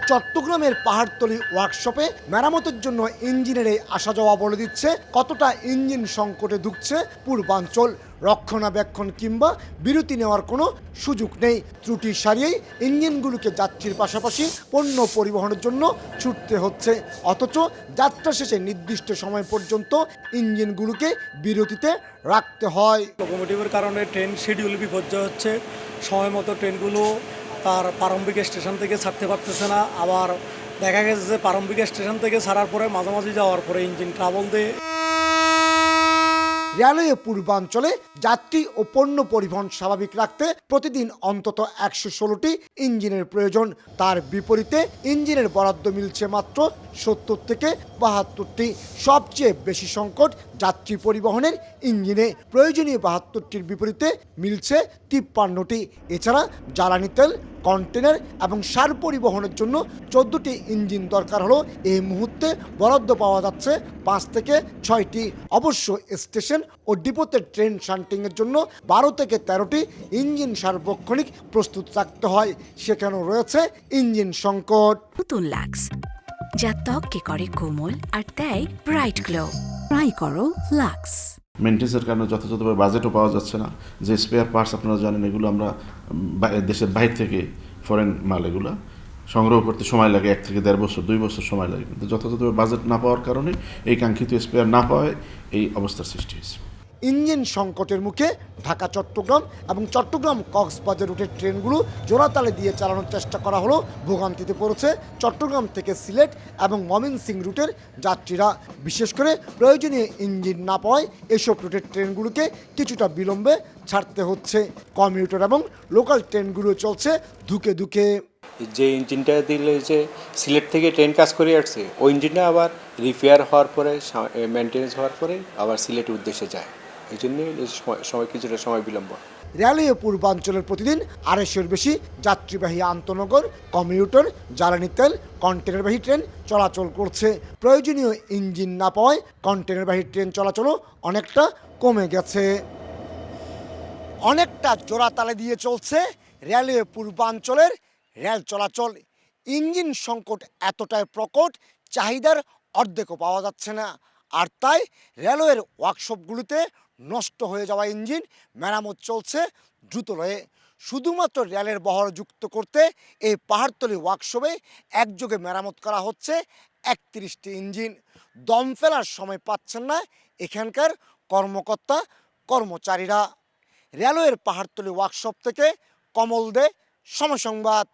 চট্টগ্রামের পাহাড়তলী ওয়ার্কশপে মেরামতের জন্য ইঞ্জিনের এই আসা যাওয়া বলে দিচ্ছে কতটা ইঞ্জিন সংকটে ধুঁকছে পূর্বাঞ্চল। রক্ষণাবেক্ষণ কিংবা বিরতি নেওয়ার কোনো সুযোগ নেই। ত্রুটি সারিয়েই ইঞ্জিনগুলোকে যাত্রীর পাশাপাশি পণ্য পরিবহনের জন্য ছুটতে হচ্ছে, অথচ যাত্রা শেষে নির্দিষ্ট সময় পর্যন্ত ইঞ্জিনগুলোকে বিরতিতে রাখতে হয়। লোকোমোটিভের কারণে ট্রেন শিডিউল বিপর্যয় হচ্ছে, সময় মতো ট্রেনগুলো তার প্রারম্ভিক স্টেশন থেকে ছাড়তে পারতেছে না। আবার দেখা গেছে যে প্রারম্ভিক স্টেশন থেকে ছাড়ার পরে মাঝামাঝি যাওয়ার পরে ইঞ্জিন ট্রাবল দিয়ে। রেলওয়ে পূর্বাঞ্চলে যাত্রী ও পণ্য পরিবহন স্বাভাবিক রাখতে প্রতিদিন অন্তত 116টি ইঞ্জিনের প্রয়োজন। তার বিপরীতে ইঞ্জিনের বরাদ্দ মিলছে মাত্র 70 থেকে 72টি। সবচেয়ে বেশি সংকট যাত্রী পরিবহনের ইঞ্জিনে, প্রয়োজনীয় 72টির বিপরীতে মিলছে 53টি। এছাড়া জ্বালানি তেল, কন্টেনার এবং সার পরিবহনের জন্য 14টি ইঞ্জিন দরকার হলো এই মুহূর্তে বরাদ্দ পাওয়া যাচ্ছে 5 থেকে 6টি। অবশ্য স্টেশন ও ডিপোতে ট্রেন শান্টিংয়ের জন্য 12 থেকে 13টি ইঞ্জিন সার্বক্ষণিক প্রস্তুত রাখতে হয়, সেখানেও রয়েছে ইঞ্জিন সংকট। নতুন লাক্স যা ত্বককে করে কোমল আর দেয় ব্রাইট গ্লো। ট্রাই করো লাক্স। মেনটেন্সের কারণে যথাযথভাবে বাজেটও পাওয়া যাচ্ছে না। যে স্পেয়ার পার্টস আপনারা জানেন, এগুলো আমরা দেশের বাইরে থেকে ফরেন মাল এগুলো সংগ্রহ করতে সময় লাগে 1 থেকে 1.5 বছর, 2 বছর সময় লাগে। কিন্তু যথাযথভাবে বাজেট না পাওয়ার কারণে এই কাঙ্ক্ষিত স্পেয়ার না পাওয়ায় এই অবস্থার সৃষ্টি হয়েছে। ইঞ্জিন সংকটের মুখে ঢাকা চট্টগ্রাম এবং চট্টগ্রাম কক্সবাজার রুটের ট্রেনগুলো জোড়াতালে দিয়ে চালানোর চেষ্টা করা হলো। ভোগান্তিতে পড়েছে চট্টগ্রাম থেকে সিলেট এবং ময়মনসিংহ রুটের যাত্রীরা। বিশেষ করে প্রয়োজনীয় ইঞ্জিন না পাওয়ায় এসব রুটের ট্রেনগুলোকে কিছুটা বিলম্বে ছাড়তে হচ্ছে। কমিউটার এবং লোকাল ট্রেনগুলো চলছে ধুকে ধুকে। যে ইঞ্জিনটা দিলে যে সিলেট থেকে ট্রেন কাজ করে আসছে, ওই ইঞ্জিনটা আবার রিপেয়ার হওয়ার পরে, মেনটেন্স হওয়ার পরে আবার সিলেটের উদ্দেশ্যে যায়। এই জন্যে কিছুটা সময় বিলম্ব। রেলওয়ে পূর্বাঞ্চলের প্রতিদিন 250-এর বেশি যাত্রীবাহী আন্তনগর, কমিউটার, জ্বালানি তেল, কন্টেনারবাহী ট্রেন চলাচল করছে। প্রয়োজনীয় ইঞ্জিন না পাওয়ায় কন্টেনারবাহী ট্রেন চলাচলও অনেকটা কমে গেছে। অনেকটা জোড়াতালে দিয়ে চলছে রেলওয়ে পূর্বাঞ্চলের রেল চলাচল। ইঞ্জিন সংকট এতটাই প্রকট, চাহিদার অর্ধেকও পাওয়া যাচ্ছে না। আর তাই রেলওয়ের ওয়ার্কশপগুলিতে নষ্ট হয়ে যাওয়া ইঞ্জিন মেরামত চলছে দ্রুতলয়ে। শুধুমাত্র রেলের বহর যুক্ত করতে এই পাহাড়তলী ওয়ার্কশপে একযোগে মেরামত করা হচ্ছে 31টি ইঞ্জিন। দম ফেলার সময় পাচ্ছেন না এখানকার কর্মকর্তা কর্মচারীরা। রেলওয়ের পাহাড়তলী ওয়ার্কশপ থেকে কমল দে, সময় সংবাদ।